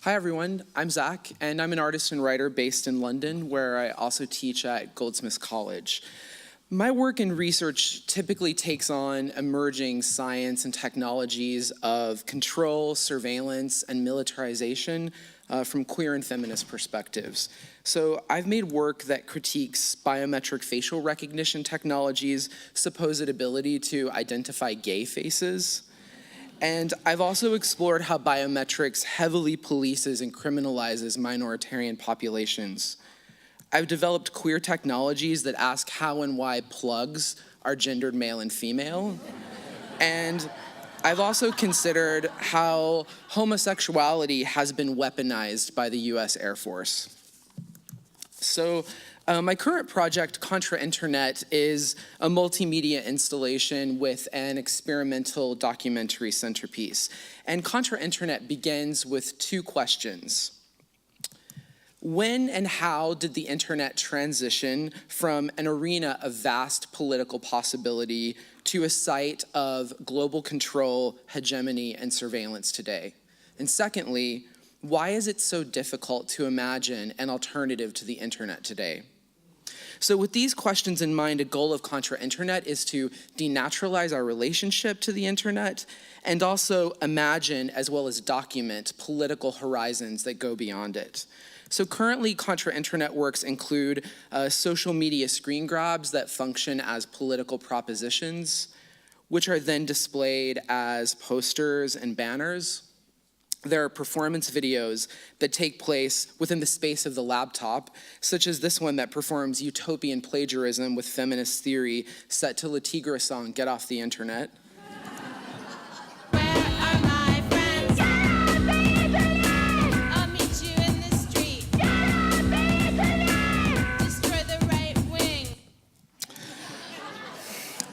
Hi everyone, I'm Zach, and I'm an artist and writer based in London, where I also teach at Goldsmiths College. My work and research typically takes on emerging science and technologies of control, surveillance, and militarization from queer and feminist perspectives. So I've made work that critiques biometric facial recognition technologies' supposed ability to identify gay faces. And I've also explored how biometrics heavily polices and criminalizes minoritarian populations. I've developed queer technologies that ask how and why plugs are gendered male and female. And I've also considered how homosexuality has been weaponized by the US Air Force. So my current project, Contra-Internet, is a multimedia installation with an experimental documentary centerpiece. And Contra-Internet begins with two questions. When and how did the internet transition from an arena of vast political possibility to a site of global control, hegemony, and surveillance today? And secondly, why is it so difficult to imagine an alternative to the internet today? So with these questions in mind, a goal of Contra-Internet is to denaturalize our relationship to the internet and also imagine as well as document political horizons that go beyond it. So currently, Contra-Internet works include social media screen grabs that function as political propositions, which are then displayed as posters and banners. There are performance videos that take place within the space of the laptop, such as this one that performs utopian plagiarism with feminist theory set to La Tigre song, Get Off the Internet. Where are my friends? I'll meet you in the street. Destroy the right wing.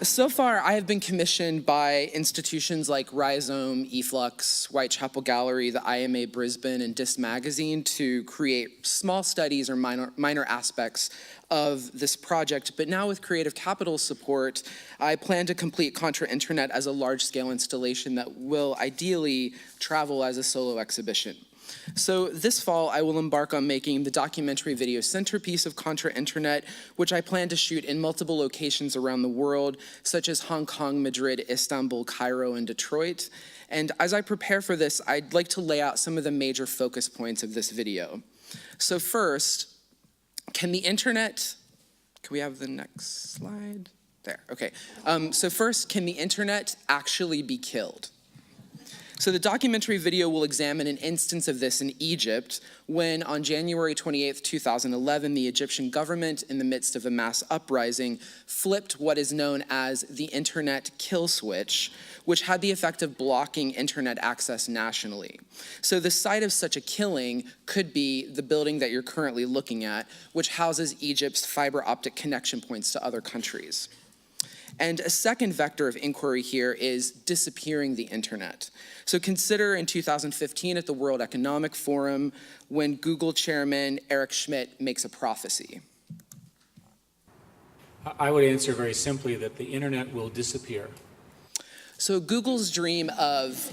So far, I have been commissioned by institutions like Rhizome, eFlux, Whitechapel Gallery, the IMA Brisbane, and Disc Magazine to create small studies or minor aspects of this project. But now with Creative Capital support, I plan to complete Contra-Internet as a large-scale installation that will ideally travel as a solo exhibition. So this fall, I will embark on making the documentary video centerpiece of Contra-Internet, which I plan to shoot in multiple locations around the world, such as Hong Kong, Madrid, Istanbul, Cairo, and Detroit. And as I prepare for this, I'd like to lay out some of the major focus points of this video. So first, can we have the next slide? There, okay. So first, can the internet actually be killed? So the documentary video will examine an instance of this in Egypt when on January 28th, 2011, the Egyptian government, in the midst of a mass uprising, flipped what is known as the internet kill switch, which had the effect of blocking internet access nationally. So the site of such a killing could be the building that you're currently looking at, which houses Egypt's fiber optic connection points to other countries. And a second vector of inquiry here is disappearing the internet. So consider in 2015 at the World Economic Forum when Google chairman Eric Schmidt makes a prophecy. I would answer very simply that the internet will disappear. So Google's dream of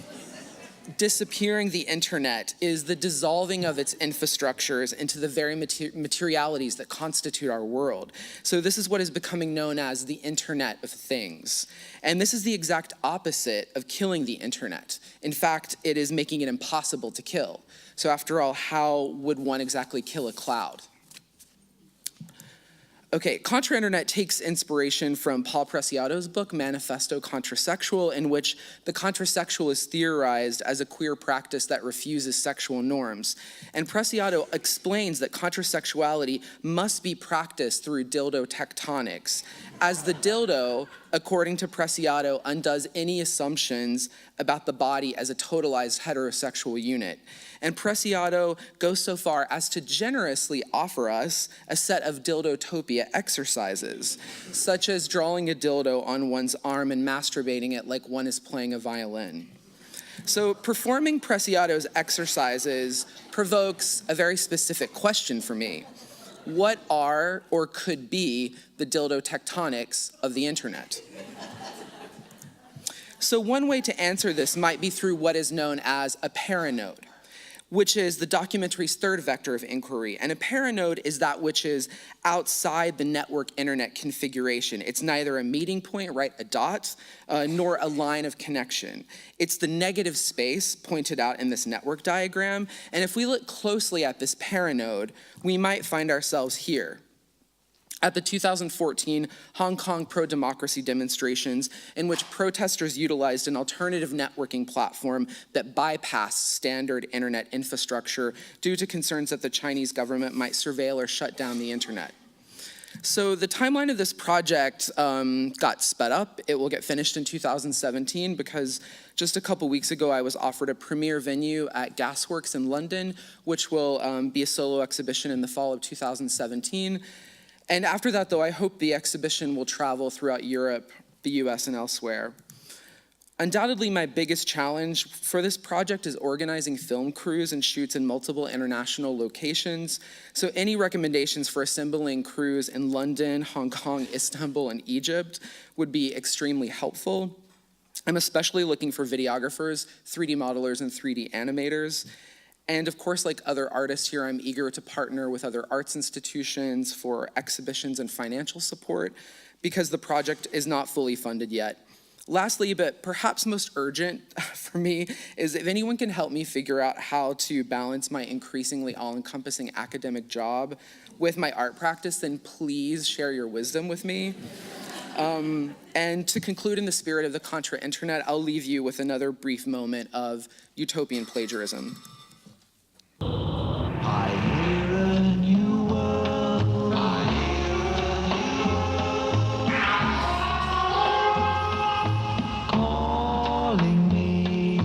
disappearing the internet is the dissolving of its infrastructures into the very materialities that constitute our world. So this is what is becoming known as the Internet of Things. And this is the exact opposite of killing the internet. In fact, it is making it impossible to kill. So after all, how would one exactly kill a cloud? Okay, Contra-Internet takes inspiration from Paul Preciado's book, Manifesto Contrasexual, in which the contrasexual is theorized as a queer practice that refuses sexual norms. And Preciado explains that contrasexuality must be practiced through dildo tectonics, as the dildo, according to Preciado, undoes any assumptions about the body as a totalized heterosexual unit. And Preciado goes so far as to generously offer us a set of dildotopia exercises, such as drawing a dildo on one's arm and masturbating it like one is playing a violin. So performing Preciado's exercises provokes a very specific question for me. What are or could be the dildo tectonics of the internet? So one way to answer this might be through what is known as a paranode, which is the documentary's third vector of inquiry. And a paranode is that which is outside the network internet configuration. It's neither a meeting point, right, a dot, nor a line of connection. It's the negative space pointed out in this network diagram. And if we look closely at this paranode, we might find ourselves here at the 2014 Hong Kong pro-democracy demonstrations, in which protesters utilized an alternative networking platform that bypassed standard internet infrastructure due to concerns that the Chinese government might surveil or shut down the internet. So the timeline of this project got sped up. It will get finished in 2017 because just a couple weeks ago I was offered a premiere venue at Gasworks in London, which will be a solo exhibition in the fall of 2017. And after that, though, I hope the exhibition will travel throughout Europe, the US, and elsewhere. Undoubtedly, my biggest challenge for this project is organizing film crews and shoots in multiple international locations. So any recommendations for assembling crews in London, Hong Kong, Istanbul, and Egypt would be extremely helpful. I'm especially looking for videographers, 3D modelers, and 3D animators. And of course, like other artists here, I'm eager to partner with other arts institutions for exhibitions and financial support because the project is not fully funded yet. Lastly, but perhaps most urgent for me, is if anyone can help me figure out how to balance my increasingly all-encompassing academic job with my art practice, then please share your wisdom with me. And to conclude in the spirit of the Contra-Internet, I'll leave you with another brief moment of utopian plagiarism. I hear a new world. Calling me.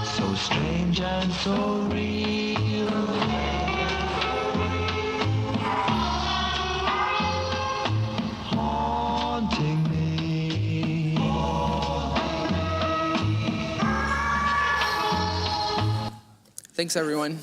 So strange and so real. Haunting me. Thanks, everyone.